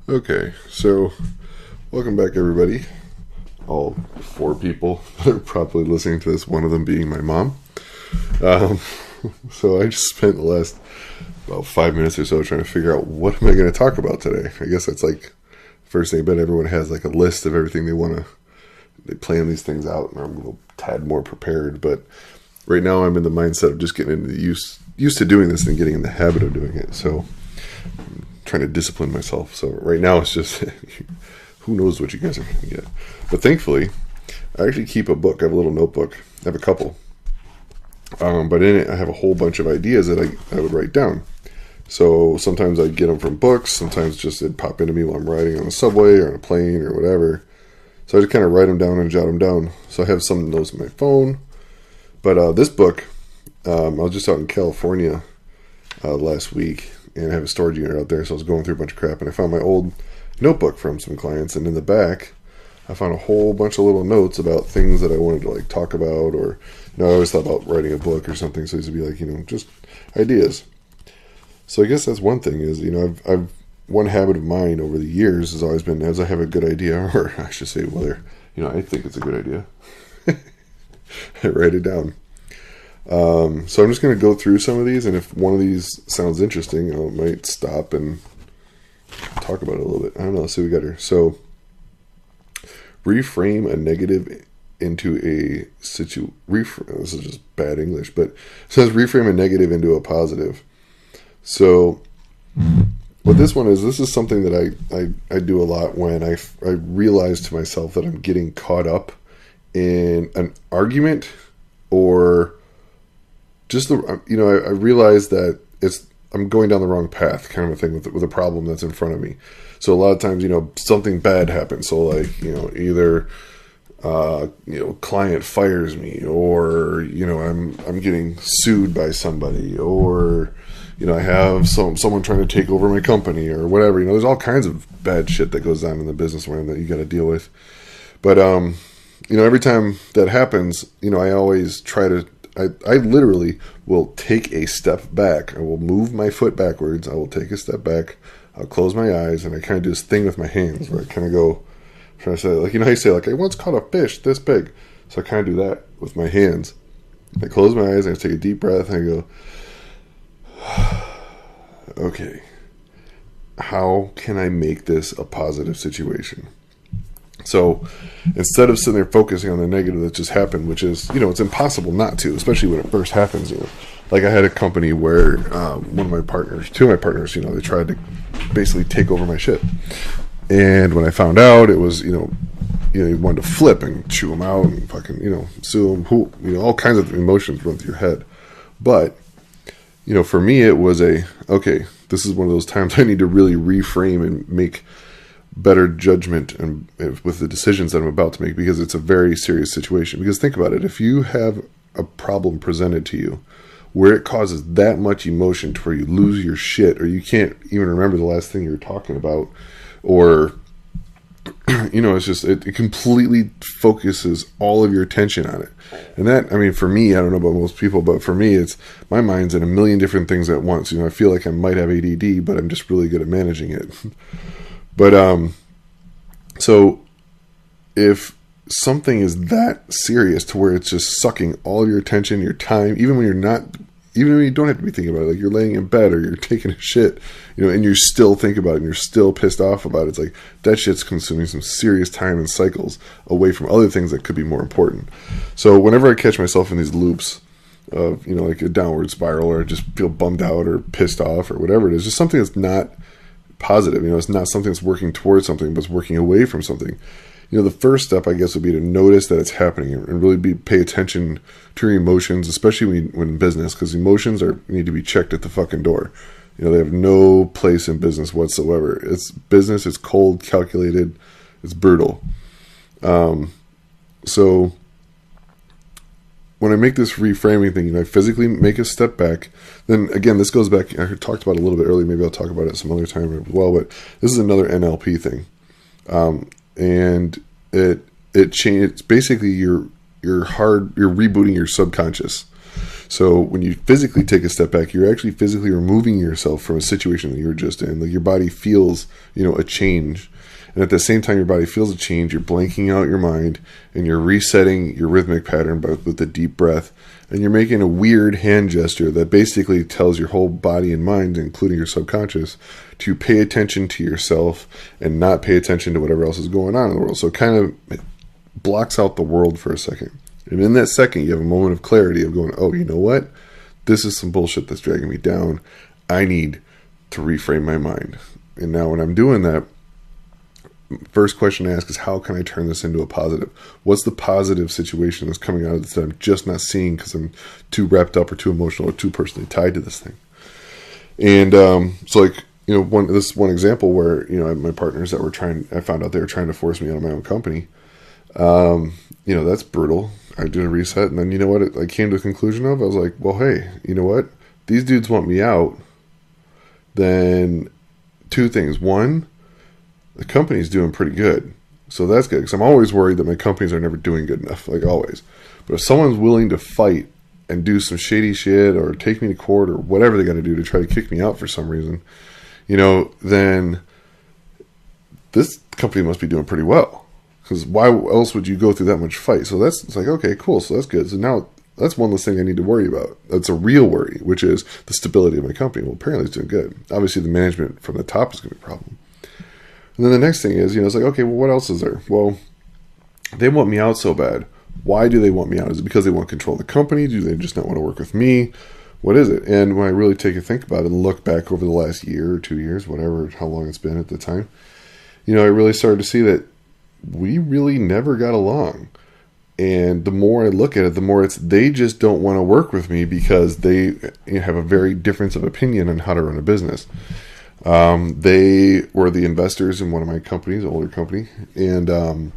Okay, so welcome back, everybody. All four people that are probably listening to this, one of them being my mom. Um, so I just spent the last about 5 minutes or so trying to figure out what am I going to talk about today. I guess that's like first thing, but everyone has like a list of everything they plan these things out, and I'm a little tad more prepared. But right now I'm in the mindset of just getting into used to doing this and getting in the habit of doing it. So trying to discipline myself. So right now it's just who knows what you guys are going to get. But thankfully, I actually keep a book. I have a little notebook. I have a couple. But in it, I have a whole bunch of ideas that I would write down. So sometimes I get them from books. Sometimes just it'd pop into me while I'm riding on the subway or on a plane or whatever. So I just kind of write them down and jot them down. So I have some of those on my phone. But this book, I was just out in California last week, and I have a storage unit out there, so I was going through a bunch of crap, and I found my old notebook from some clients, and in the back, I found a whole bunch of little notes about things that I wanted to like talk about, or I always thought about writing a book or something, so these would be like, just ideas. So I guess that's one thing is, I've one habit of mine over the years has always been, as I have a good idea, or I should say whether, I think it's a good idea, I write it down. So I'm just going to go through some of these, and if one of these sounds interesting, I might stop and talk about it a little bit. I don't know. Let's see what we got here. So, reframe a negative into a this is just bad English, but it says reframe a negative into a positive. So, what this one is, this is something that I do a lot when I realize to myself that I'm getting caught up in an argument or just I realize that I'm going down the wrong path, kind of a thing with a problem that's in front of me. So a lot of times, something bad happens. So like, either client fires me, or I'm getting sued by somebody, or I have someone trying to take over my company or whatever. There's all kinds of bad shit that goes on in the business world that you got to deal with. But every time that happens, I always try to. I literally will take a step back. I will move my foot backwards. I will take a step back. I'll close my eyes, and I kind of do this thing with my hands where I kind of go, trying to say, like, how you say, like, I once caught a fish this big. So I kind of do that with my hands. I close my eyes, and I take a deep breath, and I go, okay, how can I make this a positive situation? So instead of sitting there focusing on the negative that just happened, which is, it's impossible not to, especially when it first happens, Like I had a company where two of my partners, they tried to basically take over my shit. And when I found out, it was, you wanted to flip and chew them out and fucking, sue them, all kinds of emotions run through your head. But, for me, it was okay, this is one of those times I need to really reframe and make better judgment and with the decisions that I'm about to make, because it's a very serious situation. Because think about it, if you have a problem presented to you where it causes that much emotion to where you lose your shit, or you can't even remember the last thing you were talking about, or it's just it completely focuses all of your attention on it. And that, for me, I don't know about most people, but for me, it's my mind's in a million different things at once. I feel like I might have ADD, but I'm just really good at managing it. But, so if something is that serious to where it's just sucking all your attention, your time, even when you don't have to be thinking about it, like you're laying in bed or you're taking a shit, and you still think about it and you're still pissed off about it, it's like that shit's consuming some serious time and cycles away from other things that could be more important. So whenever I catch myself in these loops of, like a downward spiral, or just feel bummed out or pissed off or whatever it is, just something that's not positive, it's not something that's working towards something, but it's working away from something. The first step, I guess, would be to notice that it's happening and really pay attention to your emotions, especially when in business, because emotions need to be checked at the fucking door. They have no place in business whatsoever. It's business. It's cold, calculated. It's brutal. So when I make this reframing thing, I physically make a step back. Then again, this goes back, I talked about it a little bit earlier, maybe I'll talk about it some other time as well, but this is another NLP thing. And it's basically you're rebooting your subconscious. So when you physically take a step back, you're actually physically removing yourself from a situation that you were just in. Like your body feels, a change. And at the same time your body feels a change, you're blanking out your mind and you're resetting your rhythmic pattern with a deep breath. And you're making a weird hand gesture that basically tells your whole body and mind, including your subconscious, to pay attention to yourself and not pay attention to whatever else is going on in the world. So it kind of blocks out the world for a second. And in that second, you have a moment of clarity of going, oh, you know what? This is some bullshit that's dragging me down. I need to reframe my mind. And now when I'm doing that, first question to ask is, how can I turn this into a positive? What's the positive situation that's coming out of this that I'm just not seeing because I'm too wrapped up or too emotional or too personally tied to this thing? And so like, this is one example where, my partners that I found out they were trying to force me out of my own company. That's brutal. I did a reset, and then you know what I came to the conclusion of? I was like, well, hey, you know what? These dudes want me out. Then two things. One, the company's doing pretty good. So that's good, because I'm always worried that my companies are never doing good enough, like always. But if someone's willing to fight and do some shady shit or take me to court or whatever they got to do to try to kick me out for some reason, then this company must be doing pretty well. Because why else would you go through that much fight? So it's like, okay, cool. So that's good. So now that's one less thing I need to worry about. That's a real worry, which is the stability of my company. Well, apparently it's doing good. Obviously, the management from the top is going to be a problem. And then the next thing is, it's like, okay, well, what else is there? Well, they want me out so bad. Why do they want me out? Is it because they want to control the company? Do they just not want to work with me? What is it? And when I really take a think about it and look back over the last year or 2 years, whatever, how long it's been at the time, I really started to see that we really never got along. And the more I look at it, the more they just don't want to work with me because they have a very difference of opinion on how to run a business. They were the investors in one of my companies, an older company, and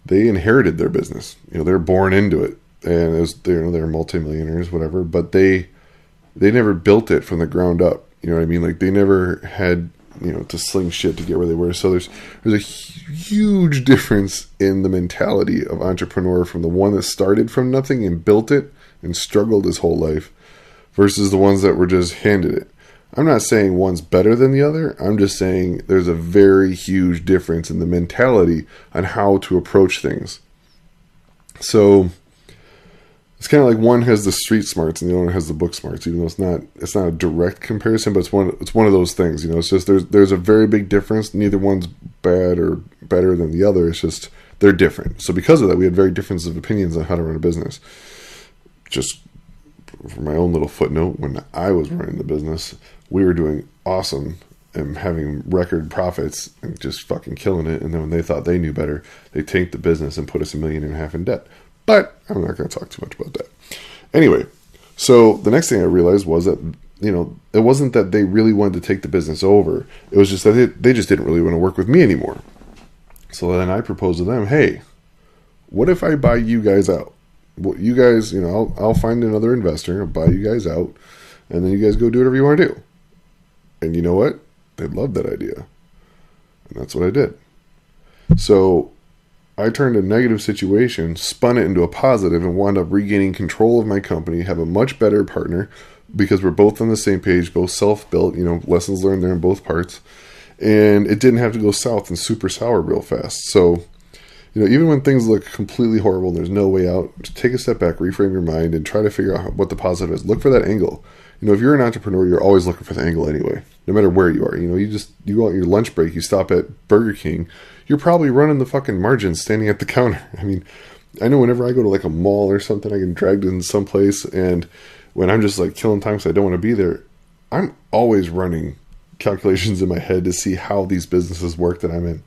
they inherited their business. They're born into it, and they're multimillionaires, whatever. But they never built it from the ground up. You know what I mean? Like they never had to sling shit to get where they were. So there's a huge difference in the mentality of entrepreneur from the one that started from nothing and built it and struggled his whole life versus the ones that were just handed it. I'm not saying one's better than the other. I'm just saying there's a very huge difference in the mentality on how to approach things. So it's kind of like one has the street smarts and the other has the book smarts, even though it's not a direct comparison, but it's one of those things. It's just there's a very big difference. Neither one's bad or better than the other. It's just they're different. So because of that, we had very differences of opinions on how to run a business. Just for my own little footnote, when I was running the business, we were doing awesome and having record profits and just fucking killing it. And then when they thought they knew better, they tanked the business and put us $1.5 million in debt. But I'm not going to talk too much about that. Anyway, so the next thing I realized was that, it wasn't that they really wanted to take the business over. It was just that they just didn't really want to work with me anymore. So then I proposed to them, hey, what if I buy you guys out? Well, you guys, I'll find another investor, I'll buy you guys out, and then you guys go do whatever you want to do. And you know what? They loved that idea. And that's what I did. So I turned a negative situation, spun it into a positive, and wound up regaining control of my company, have a much better partner because we're both on the same page, both self-built, lessons learned there in both parts. And it didn't have to go south and super sour real fast. So, even when things look completely horrible and there's no way out, just take a step back, reframe your mind, and try to figure out what the positive is. Look for that angle. If you're an entrepreneur, you're always looking for the angle anyway, no matter where you are. You go on your lunch break, you stop at Burger King, you're probably running the fucking margins standing at the counter. I mean, I know whenever I go to like a mall or something, I get dragged in someplace, and when I'm just like killing time because I don't want to be there, I'm always running calculations in my head to see how these businesses work that I'm in.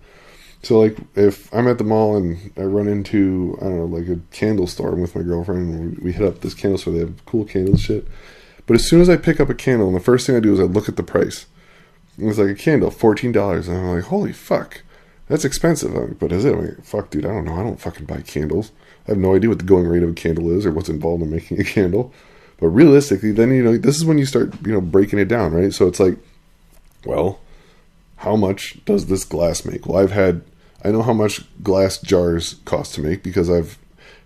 So like if I'm at the mall and I run into, I don't know, like a candle store with my girlfriend, and we hit up this candle store, they have cool candles shit. But as soon as I pick up a candle, and the first thing I do is I look at the price. And it's like a candle, $14. And I'm like, holy fuck, that's expensive. I'm like, but is it? I'm like, fuck, dude, I don't know. I don't fucking buy candles. I have no idea what the going rate of a candle is or what's involved in making a candle. But realistically, then, this is when you start, breaking it down, right? So it's like, well, how much does this glass make? Well, I know how much glass jars cost to make because I've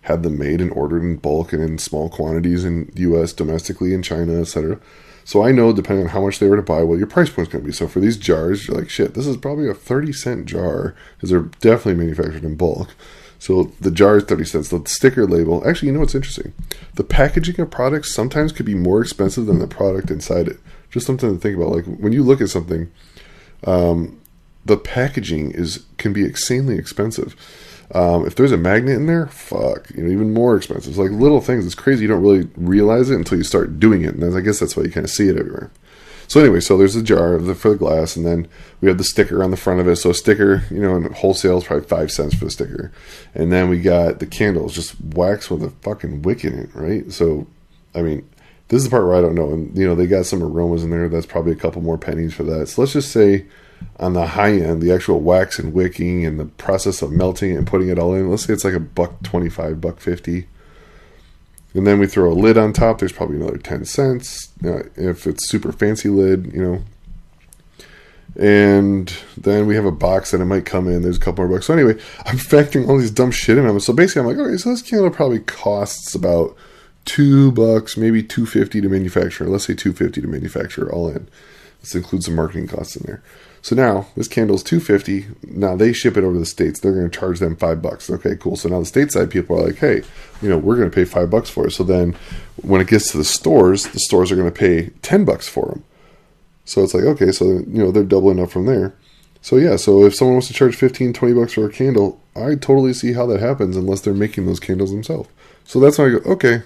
had them made and ordered in bulk and in small quantities in the U.S., domestically, in China, etc. So I know, depending on how much they were to buy, what your price point is going to be. So for these jars, you're like, shit, this is probably a 30-cent jar, because they're definitely manufactured in bulk. So the jar is 30 cents. The sticker label, actually, you know what's interesting? The packaging of products sometimes could be more expensive than the product inside it. Just something to think about. Like, when you look at something, the packaging can be insanely expensive. If there's a magnet in there, fuck, even more expensive. It's like little things. It's crazy. You don't really realize it until you start doing it. And I guess that's why you kind of see it everywhere. So anyway, so there's a jar for the glass, and then we have the sticker on the front of it. So a sticker, in wholesale is probably 5 cents for the sticker. And then we got the candles, just wax with a fucking wick in it, right? So, I mean, this is the part where I don't know. And, they got some aromas in there. That's probably a couple more pennies for that. So let's just say on the high end, the actual wax and wicking and the process of melting it and putting it all in, let's say it's like $1.25, $1.50. And then we throw a lid on top. There's probably another 10 cents. If it's super fancy lid, And then we have a box that it might come in. There's a couple more bucks. So anyway, I'm factoring all these dumb shit in. So basically, I'm like, okay, so this candle probably costs about $2, maybe $2.50 to manufacture. Let's say $2.50 to manufacture all in. This includes some marketing costs in there. So now this candle is $2.50. Now they ship it over to the States. They're going to charge them $5. Okay, cool. So now the stateside people are like, hey, we're going to pay $5 for it. So then when it gets to the stores are going to pay $10 for them. So it's like, okay, so they're doubling up from there. So yeah, so if someone wants to charge $15-$20 for a candle, I totally see how that happens unless they're making those candles themselves. So that's when I go, okay,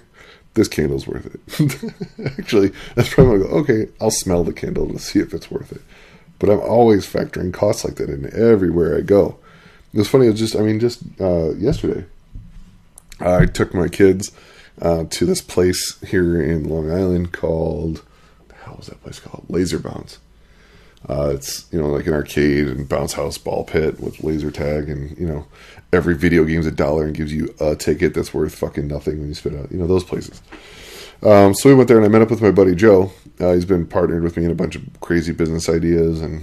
this candle's worth it. Actually, that's probably when I go, okay, I'll smell the candle to see if it's worth it. But I'm always factoring costs like that in everywhere I go. It was funny, it was just yesterday, I took my kids to this place here in Long Island called, what the hell was that place called? Laser Bounce. It's, like an arcade and bounce house ball pit with laser tag, and, every video game's $1 and gives you a ticket that's worth fucking nothing when you spit out, those places. So we went there and I met up with my buddy Joe. He's been partnered with me in a bunch of crazy business ideas, and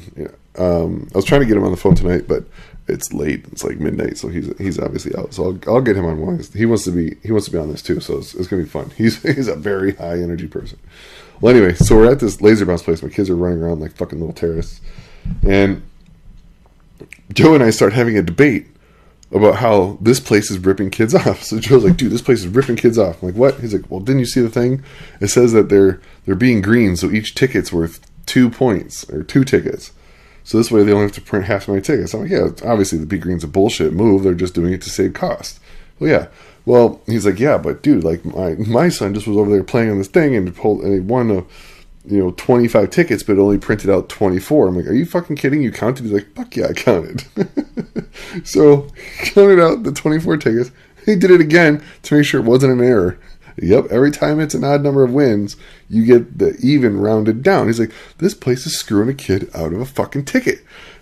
I was trying to get him on the phone tonight, but it's late. It's like midnight, so he's obviously out. So I'll get him on one. He wants to be on this too, so it's gonna be fun. He's a very high energy person. Well, anyway, so we're at this laser bounce place. My kids are running around like fucking little terrorists, and Joe and I start having a debate about how this place is ripping kids off. So Joe's like, dude, this place is ripping kids off. I'm like, what? He's like, well, didn't you see the thing? It says that they're being green, so each ticket's worth 2 points, or 2 tickets. So this way they only have to print half of my tickets. I'm like, yeah, obviously the Be Green's a bullshit move. They're just doing it to save cost. Well, yeah. Well, he's like, yeah, but dude, like my son just was over there playing on this thing and he won 25 tickets, but only printed out 24. I'm like, are you fucking kidding? You counted? He's like, fuck yeah, I counted. So he counted out the 24 tickets. He did it again to make sure it wasn't an error. Yep, every time it's an odd number of wins, you get the even rounded down. He's like, this place is screwing a kid out of a fucking ticket.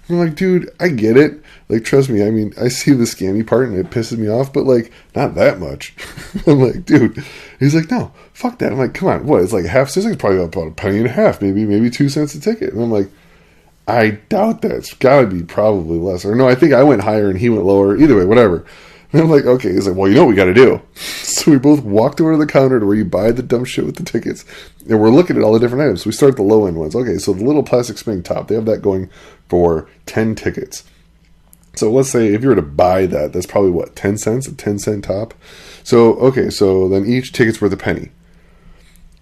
I'm like, dude, I get it. Like, trust me, I mean, I see the scammy part and it pisses me off, but like, not that much. I'm like, dude. He's like, no, fuck that. I'm like, come on, what? It's like half cents? It's probably about a penny and a half, maybe 2 cents a ticket. And I'm like, I doubt that. It's gotta be probably less. Or no, I think I went higher and he went lower. Either way, whatever. And I'm like, okay. He's like, well, you know what we got to do. So we both walked over to the counter to where you buy the dumb shit with the tickets. And we're looking at all the different items. So we start at the low end ones. Okay, so the little plastic spring top, they have that going for 10 tickets. So let's say if you were to buy that, that's probably what, 10 cents? A 10 cent top? So, okay, so then each ticket's worth a penny.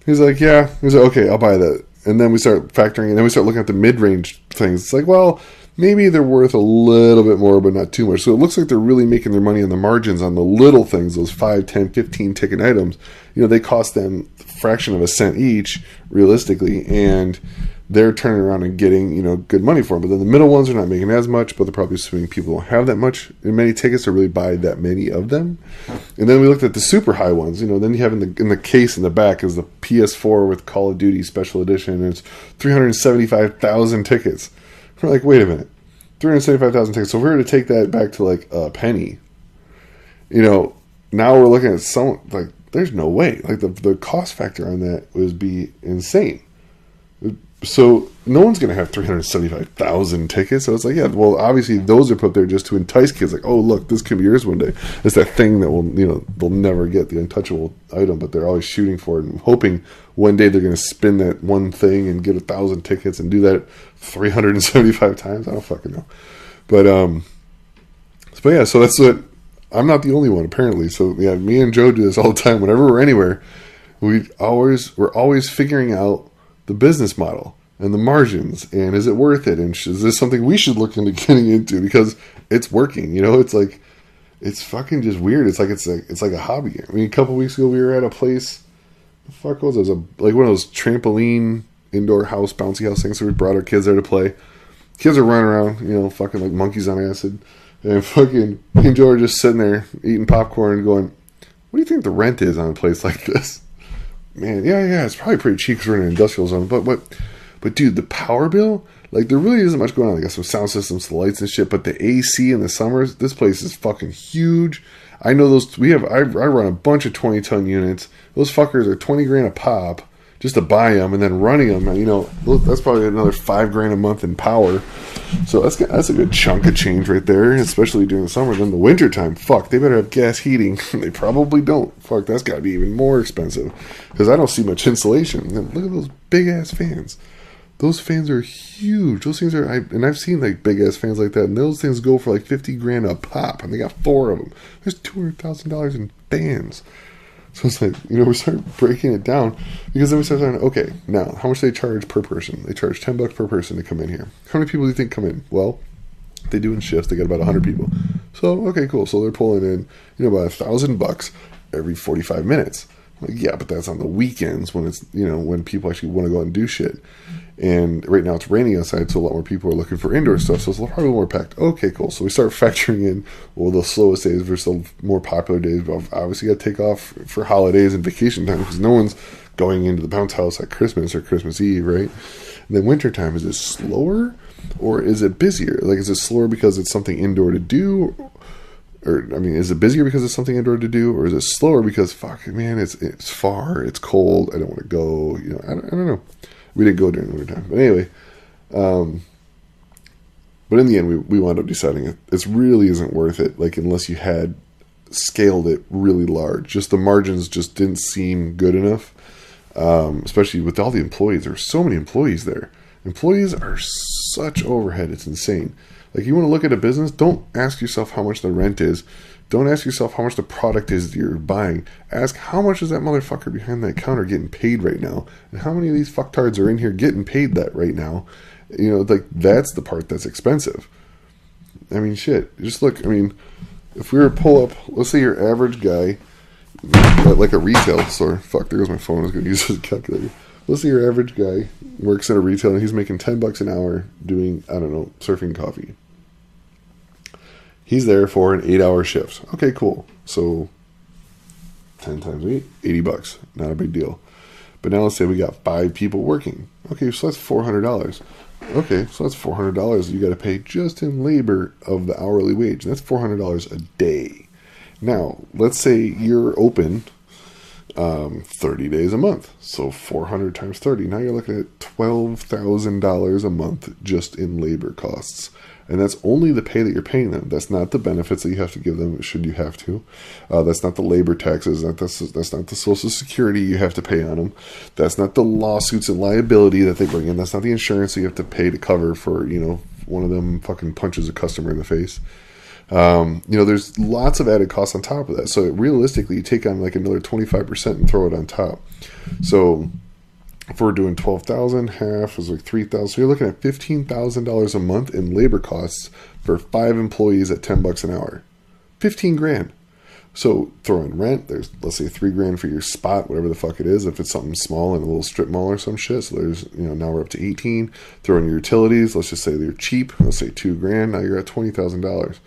He's like, yeah. He's like, okay, I'll buy that. And then we start factoring, and then we start looking at the mid-range things. It's like, well, maybe they're worth a little bit more, but not too much. So it looks like they're really making their money on the margins on the little things, those 5, 10, 15 ticket items. They cost them a fraction of a cent each, realistically, and they're turning around and getting, good money for them. But then the middle ones are not making as much, but they're probably assuming people don't have that much in many tickets to really buy that many of them. And then we looked at the super high ones. Then you have in the case in the back is the PS4 with Call of Duty Special Edition, and it's 375,000 tickets. We're like, wait a minute, 375,000 tickets. So if we were to take that back to like a penny, now we're looking at there's no way. Like the cost factor on that would be insane. So no one's going to have 375,000 tickets. So it's like, yeah, well, obviously those are put there just to entice kids. Like, oh, look, this could be yours one day. It's that thing that will, they'll never get, the untouchable item, but they're always shooting for it and hoping one day they're going to spin that one thing and get 1,000 tickets and do that 375 times. I don't fucking know. But yeah, so that's what, I'm not the only one apparently. So yeah, me and Joe do this all the time. Whenever we're anywhere, we're always figuring out the business model and the margins, and is it worth it, and is this something we should look into getting into because it's working. It's like, it's fucking just weird. It's like a hobby. I mean, a couple weeks ago we were at a place. The fuck was it? It was like one of those trampoline indoor house bouncy house things. So we brought our kids there to play. Kids are running around, fucking like monkeys on acid, and fucking me and Joe are just sitting there eating popcorn and going, "What do you think the rent is on a place like this?" Man, yeah, it's probably pretty cheap because we're in an industrial zone. But dude, the power bill, like there really isn't much going on. I guess some sound systems, the lights and shit. But the AC in the summers, this place is fucking huge. I know those. I run a bunch of 20-ton units. Those fuckers are $20,000 a pop just to buy them and then running them. And, that's probably another $5,000 a month in power. So that's a good chunk of change right there, especially during the summer. Then the wintertime, fuck, they better have gas heating. They probably don't. Fuck, that's got to be even more expensive because I don't see much insulation. And look at those big ass fans. Those fans are huge. Those things are, and I've seen like big ass fans like that, and those things go for like $50,000 a pop, and they got 4 of them. There's $200,000 in fans. So it's like, we start breaking it down because then we start saying, okay, now how much do they charge per person? They charge $10 per person to come in here. How many people do you think come in? Well, they do in shifts. They got about 100 people. So, okay, cool. So they're pulling in, about $1,000 every 45 minutes. Like, yeah, but that's on the weekends when it's, when people actually want to go out and do shit. And right now it's raining outside, so a lot more people are looking for indoor stuff, so it's probably more packed. Okay, cool. So we start factoring in, the slowest days versus the more popular days. But obviously you got to take off for holidays and vacation time because no one's going into the bounce house at Christmas or Christmas Eve, right? And then winter time, is it slower or is it busier? Like, is it slower because it's something indoor to do? Is it busier because it's something indoor to do, or is it slower because, fuck, man, it's far, it's cold, I don't want to go, I don't know. We didn't go during the winter time. But anyway, but in the end, we wound up deciding it really isn't worth it, like, unless you had scaled it really large. Just the margins just didn't seem good enough, especially with all the employees. There are so many employees there. Employees are such overhead, it's insane. Like, you want to look at a business, don't ask yourself how much the rent is. Don't ask yourself how much the product is that you're buying. Ask how much is that motherfucker behind that counter getting paid right now? And how many of these fucktards are in here getting paid that right now? Like, that's the part that's expensive. Shit. Just look, if we were to pull up, let's say your average guy, like a retail store. Fuck, there goes my phone. I was going to use this calculator. Let's say your average guy works in a retail and he's making $10 an hour doing, surfing coffee. He's there for an 8-hour shift. Okay, cool. So 10 times 8, $80. Not a big deal. But now let's say we got 5 people working. Okay, so that's $400. Okay, so that's $400 you got to pay just in labor of the hourly wage. That's $400 a day. Now, let's say you're open 30 days a month. So 400 times 30. Now you're looking at $12,000 a month just in labor costs. And that's only the pay that you're paying them. That's not the benefits that you have to give them, should you have to. That's not the labor taxes. That's not the Social Security you have to pay on them. That's not the lawsuits and liability that they bring in. That's not the insurance that you have to pay to cover for, one of them fucking punches a customer in the face. There's lots of added costs on top of that. So realistically, you take on like another 25% and throw it on top. So if we're doing 12,000, half is like 3,000. So you're looking at $15,000 a month in labor costs for 5 employees at $10 an hour. $15,000. So throw in rent. There's, let's say, $3,000 for your spot, whatever the fuck it is. If it's something small in a little strip mall or some shit. So there's, now we're up to 18. Throw in your utilities. Let's just say they're cheap. Let's say $2,000. Now you're at $20,000.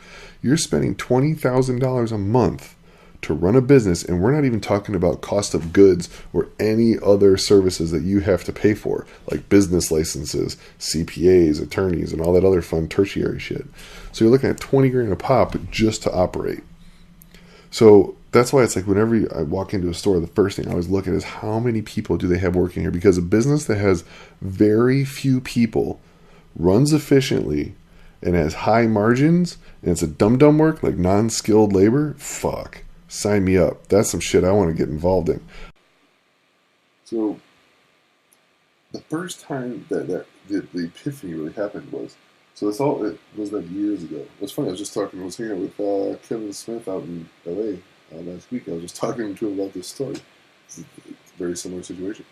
You're spending $20,000 a month to run a business, and we're not even talking about cost of goods or any other services that you have to pay for, like business licenses, CPAs, attorneys, and all that other fun tertiary shit. So you're looking at $20,000 a pop just to operate. So that's why it's like whenever I walk into a store, the first thing I always look at is how many people do they have working here? Because a business that has very few people, runs efficiently, and has high margins, and it's a dumb work like non-skilled labor, fuck, sign me up. That's some shit I want to get involved in. So the first time that the epiphany really happened was, so this all it was like years ago. It's funny. I was hanging out with Kevin Smith out in L.A. Last week. I was just talking to him about this story. It's a very similar situation.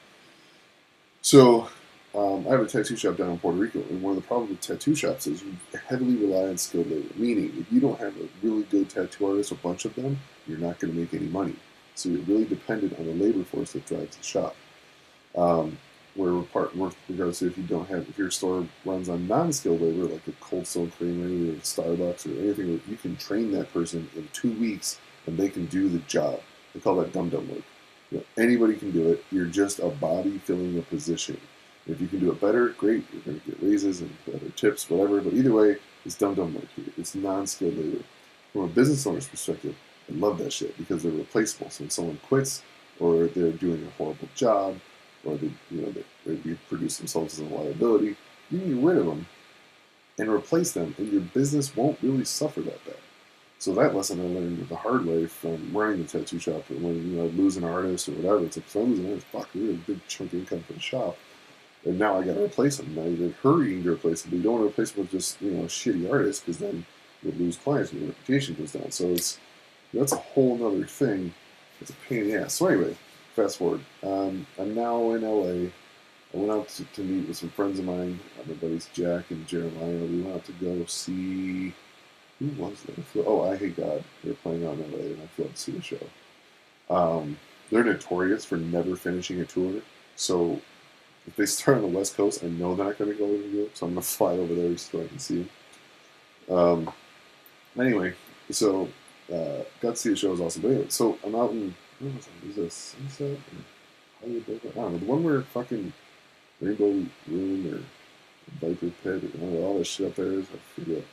So I have a tattoo shop down in Puerto Rico, and one of the problems with tattoo shops is you heavily rely on skilled labor. Meaning, if you don't have a really good tattoo artist, a bunch of them, you're not going to make any money. So you're really dependent on the labor force that drives the shop. Where regardless if you don't have, if your store runs on non-skilled labor, like a Cold Stone Creamery or Starbucks or anything, where you can train that person in 2 weeks and they can do the job. They call that dumb work. You know, anybody can do it. You're just a body filling a position. If you can do it better, great. You're going to get raises and better tips, whatever. But either way, it's dumb work. It's non-skilled labor. From a business owner's perspective, I love that shit because they're replaceable. So when someone quits or they're doing a horrible job, or they produce themselves as a liability, you can get rid of them and replace them, and your business won't really suffer that bad. So that lesson I learned the hard way from running the tattoo shop. And when I lose an artist or whatever, it's like, if I lose an artist, fuck, we have a big chunk of income for the shop, and now I got to replace them. Now you're hurrying to replace them, but you don't want to replace them with just a shitty artist, because then you'll lose clients and your reputation goes down. So that's a whole other thing. It's a pain in the ass. So anyway. Fast forward. I'm now in LA. I went out to meet with some friends of mine. My buddies Jack and Jeremiah. We went out to go see. Who was there? I Hate God. They were playing out in LA, and I flew out to see the show. They're notorious for never finishing a tour. So if they start on the West Coast, I know they're not going to go over to Europe. So I'm going to fly over there so I can see them. Anyway, so got to see the show. It was awesome. But anyway, so I'm out in. What was it? Was it Sunset or Hollywood Boulevard? I don't know. The one where fucking Rainbow Room or Viper Pit, all that shit up there is. I forget.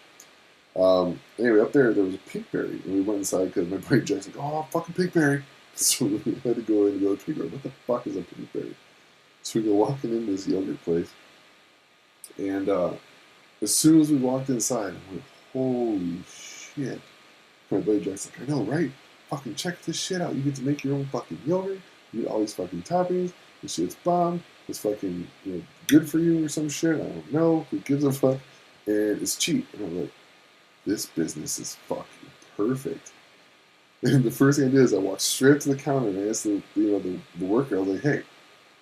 Anyway, up there was a Pinkberry, and we went inside because my buddy Jack's like, "Oh, fucking Pinkberry!" So we had to go in and go to Pinkberry. What the fuck is a Pinkberry? So we go walking into this yogurt place, and as soon as we walked inside, I went, "Holy shit!" My buddy Jack's like, "I know, right? Fucking check this shit out. You get to make your own fucking yogurt. You get all these fucking toppings. This shit's bomb. It's fucking good for you or some shit. I don't know. Who gives a fuck? And it's cheap." And I'm like, this business is fucking perfect. And the first thing I did is I walked straight up to the counter and I asked the worker, I was like, "Hey,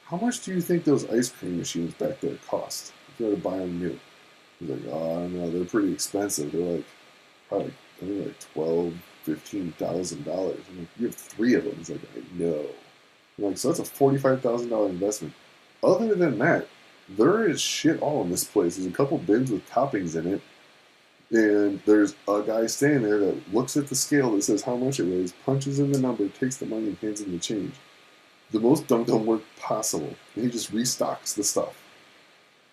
how much do you think those ice cream machines back there cost if you were to buy them new?" He's like, "Oh, I don't know. They're pretty expensive. They're like probably I think like $12,000-$15,000. I'm like, "You have 3 of them." He's like, "I know." I'm like, "So that's a $45,000 investment." Other than that, there is shit all in this place. There's a couple bins with toppings in it, and there's a guy standing there that looks at the scale that says how much it weighs, punches in the number, takes the money, and hands him the change. The most dumb work possible, and he just restocks the stuff.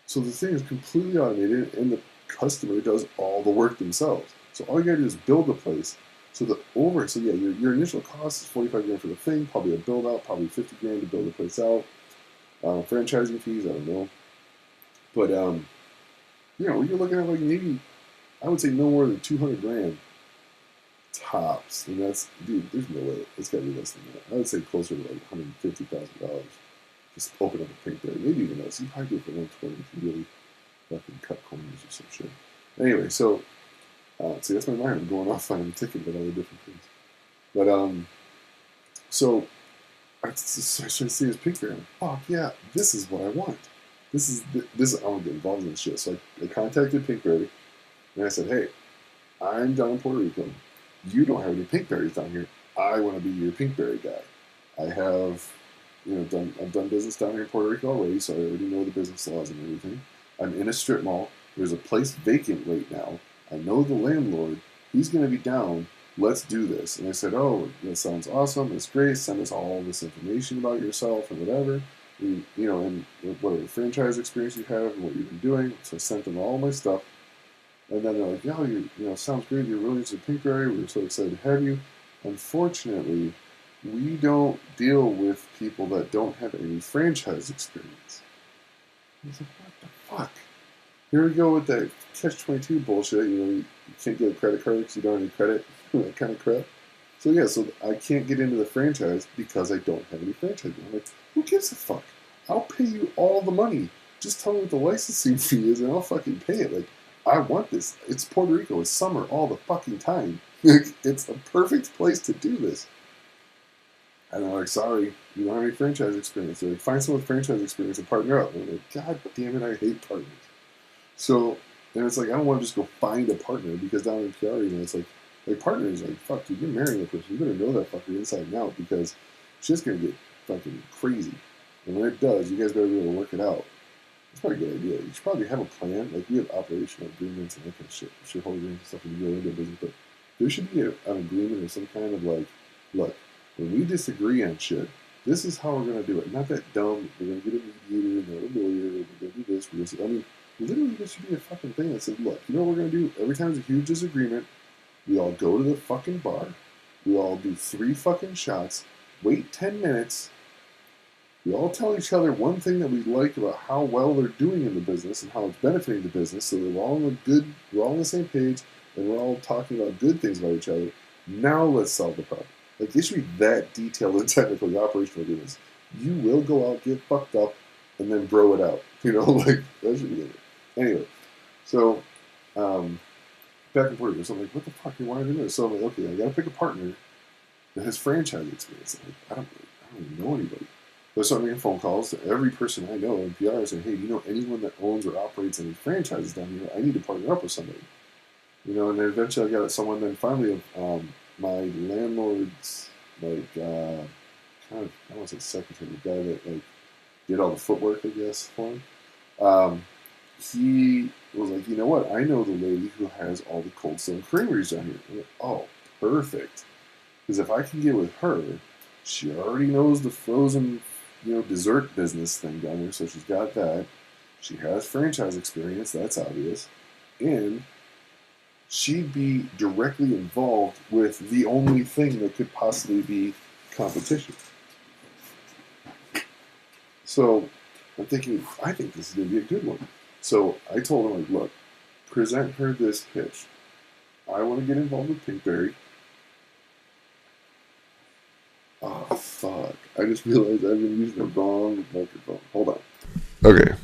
So the thing is completely automated, and the customer does all the work themselves. So all you gotta do is build the place. So your initial cost is $45,000 for the thing, probably a build out, probably $50,000 to build the place out. Franchising fees, I don't know. But you're looking at like maybe I would say no more than $200,000 tops. And that's, dude, there's no way. It's gotta be less than that. I would say closer to like $150,000. Just open up a Pinkberry, maybe even less. You probably do it for $120,000 if you really fucking cut corners or some shit. Anyway, so see, that's my mind. I'm going off on a ticket about all the different things. But so I started seeing this Pinkberry. I'm like, "Fuck yeah, this is what I want. This I want to get involved in this shit." So I contacted Pinkberry and I said, "Hey, I'm down in Puerto Rico. You don't have any Pinkberries down here. I want to be your Pinkberry guy. I have, I've done business down here in Puerto Rico already, so I already know the business laws and everything. I'm in a strip mall. There's a place vacant right now. I know the landlord. He's going to be down. Let's do this." And I said, "Oh, that sounds awesome. It's great. Send us all this information about yourself and whatever, and whatever franchise experience you have and what you've been doing." So I sent them all my stuff. And then they're like, "Yeah, sounds great. You're really into Pinkberry. We're so excited to have you. unfortunately, we don't deal with people that don't have any franchise experience. He's like, what the fuck? Here we go with that catch-22 bullshit. You can't get a credit card because you don't have any credit, that kind of crap. So yeah, so I can't get into the franchise because I don't have any franchise. I'm like, who gives a fuck? I'll pay you all the money. Just tell me what the licensing fee is and I'll fucking pay it. Like, I want this. It's Puerto Rico. It's summer all the fucking time. It's a perfect place to do this. And they're like, sorry, you don't have any franchise experience. They're like, find someone with franchise experience and partner up. And I'm like, God damn it, I hate partners. So, and it's like, I don't want to just go find a partner because down in PR, it's like partners, like, fuck, dude, you're marrying a person. You better know that fucker inside and out because shit's going to get fucking crazy. And when it does, you guys better be able to work it out. It's probably a good idea. You should probably have a plan. Like, we have operational agreements and that kind of shit, shareholder agreements and stuff when you go into a business, but there should be an agreement or some kind of like, look, when we disagree on shit, this is how we're going to do it. Not that dumb, we're going to get a mediator and a lawyer, we're going to do this, we're going to I mean, literally there should be a fucking thing that says, look, you know what we're going to do? Every time there's a huge disagreement, we all go to the fucking bar, we all do 3 fucking shots, wait 10 minutes, we all tell each other one thing that we like about how well they're doing in the business and how it's benefiting the business, so that we're all on the same page, and we're all talking about good things about each other. Now let's solve the problem. Like, they should be that detailed and technical, the operational agreements. You will go out, get fucked up, and then bro it out. Like, that should be it. Anyway, so, back and forth. So I'm like, what the fuck do you want to do this? So I'm like, okay, I gotta pick a partner that has franchise experience. Like, I don't even know anybody. So I started making phone calls to every person I know in PR saying, hey, do you know anyone that owns or operates any franchises down here? I need to partner up with somebody. And then eventually I got someone, then finally, my landlord's, like, kind of, I don't want to say secretary, the guy that, like, did all the footwork, I guess, for him. He was like, you know what? I know the lady who has all the Cold Stone creameries down here. I'm like, oh, perfect. Because if I can get with her, she already knows the frozen, dessert business thing down there, so she's got that. She has franchise experience, that's obvious. And she'd be directly involved with the only thing that could possibly be competition. So I'm thinking, I think this is going to be a good one. So I told him, like, look, present her this pitch. I want to get involved with Pinkberry. Oh, fuck. I just realized I've been using the wrong microphone. Hold on. Okay.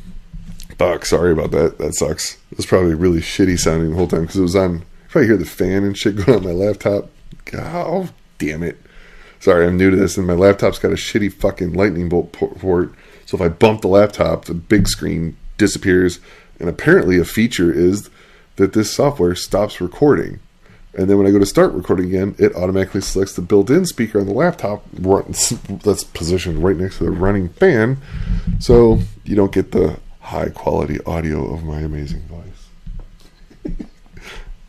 Fuck, sorry about that. That sucks. It was probably really shitty sounding the whole time because it was on. You probably hear the fan and shit going on my laptop. Oh, damn it. Sorry, I'm new to this, and my laptop's got a shitty fucking lightning bolt port. So if I bump the laptop, the big screen disappears. And apparently a feature is that this software stops recording. And then when I go to start recording again, it automatically selects the built-in speaker on the laptop that's positioned right next to the running fan. So you don't get the high-quality audio of my amazing voice.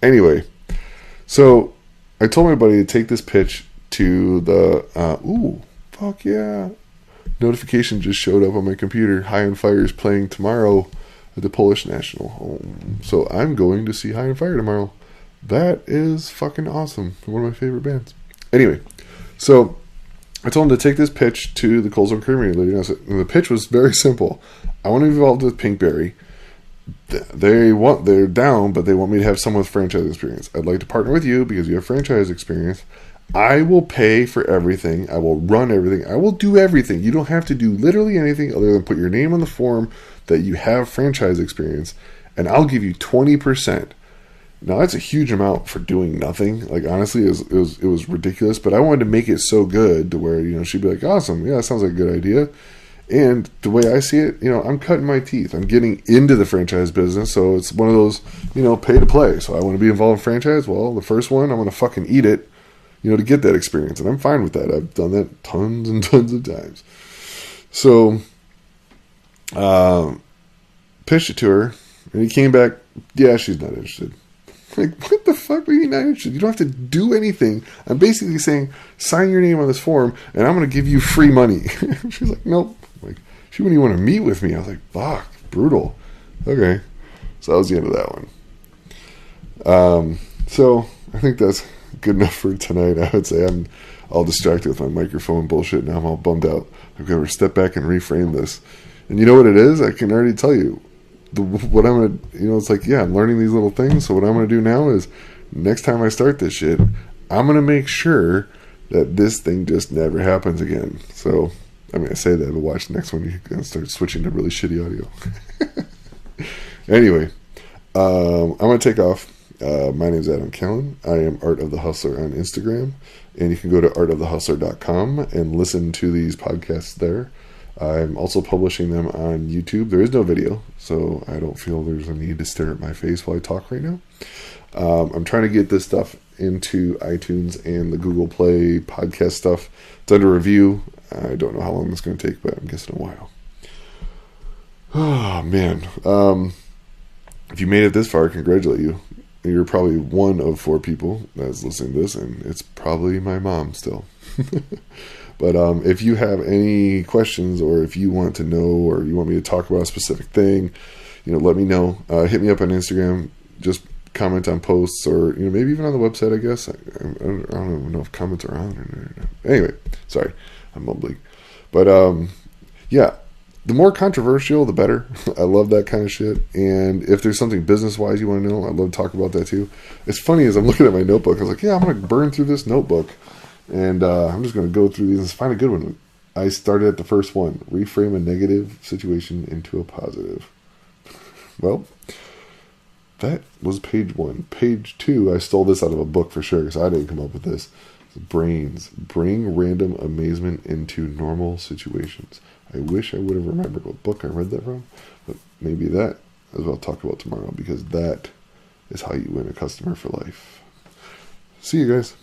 Anyway, so I told my buddy to take this pitch to the, fuck yeah. Notification just showed up on my computer. High on Fire is playing tomorrow at the Polish National Home. So I'm going to see High on Fire tomorrow. That is fucking awesome. One of my favorite bands. Anyway, so I told him to take this pitch to the Cold Stone Creamery lady. And the pitch was very simple. I want to be involved with Pinkberry. They're down, but they want me to have someone with franchise experience. I'd like to partner with you because you have franchise experience. I will pay for everything. I will run everything. I will do everything. You don't have to do literally anything other than put your name on the form that you have franchise experience, and I'll give you 20%. Now, that's a huge amount for doing nothing. Like, honestly, it was ridiculous, but I wanted to make it so good to where, she'd be like, awesome, yeah, that sounds like a good idea. And the way I see it, I'm cutting my teeth. I'm getting into the franchise business, so it's one of those, pay to play. So I want to be involved in franchise. Well, the first one, I'm going to fucking eat it, to get that experience. And I'm fine with that. I've done that tons and tons of times. So, pitched it to her, and he came back, yeah, she's not interested. Like, what the fuck are you not interested? You don't have to do anything. I'm basically saying, sign your name on this form, and I'm going to give you free money. She's like, nope. Like, she wouldn't even want to meet with me. I was like, fuck, brutal. Okay. So that was the end of that one. So I think that's good enough for tonight. I would say I'm all distracted with my microphone bullshit. Now I'm all bummed out. I've got to step back and reframe this. And you know what it is? I can already tell you. What I'm going to, it's like, yeah, I'm learning these little things. So what I'm going to do now is next time I start this shit, I'm going to make sure that this thing just never happens again. So, I mean, I say that, but watch the next one. You're going to start switching to really shitty audio. Anyway, I'm going to take off. My name's Adam Kellen. I am Art of the Hustler on Instagram. And you can go to artofthehustler.com and listen to these podcasts there. I'm also publishing them on YouTube. There is no video, so I don't feel there's a need to stare at my face while I talk right now. I'm trying to get this stuff into iTunes and the Google Play podcast stuff. It's under review. I don't know how long it's going to take, but I'm guessing a while. Oh, man. If you made it this far, I congratulate you. You're probably one of 4 people that's listening to this, and it's probably my mom still. But if you have any questions, or if you want to know, or you want me to talk about a specific thing, let me know. Hit me up on Instagram. Just comment on posts, or maybe even on the website. I guess I don't even know if comments are on or not. Anyway, sorry, I'm mumbling. But yeah, the more controversial, the better. I love that kind of shit. And if there's something business-wise you want to know, I'd love to talk about that too. It's funny, as I'm looking at my notebook, I was like, yeah, I'm going to burn through this notebook. And I'm just going to go through these and find a good one. I started at the first one. Reframe a negative situation into a positive. Well, that was page 1. Page 2, I stole this out of a book for sure, because I didn't come up with this. Brains. Bring random amazement into normal situations. I wish I would have remembered what book I read that from, but maybe that is what I'll talk about tomorrow, because that is how you win a customer for life. See you guys.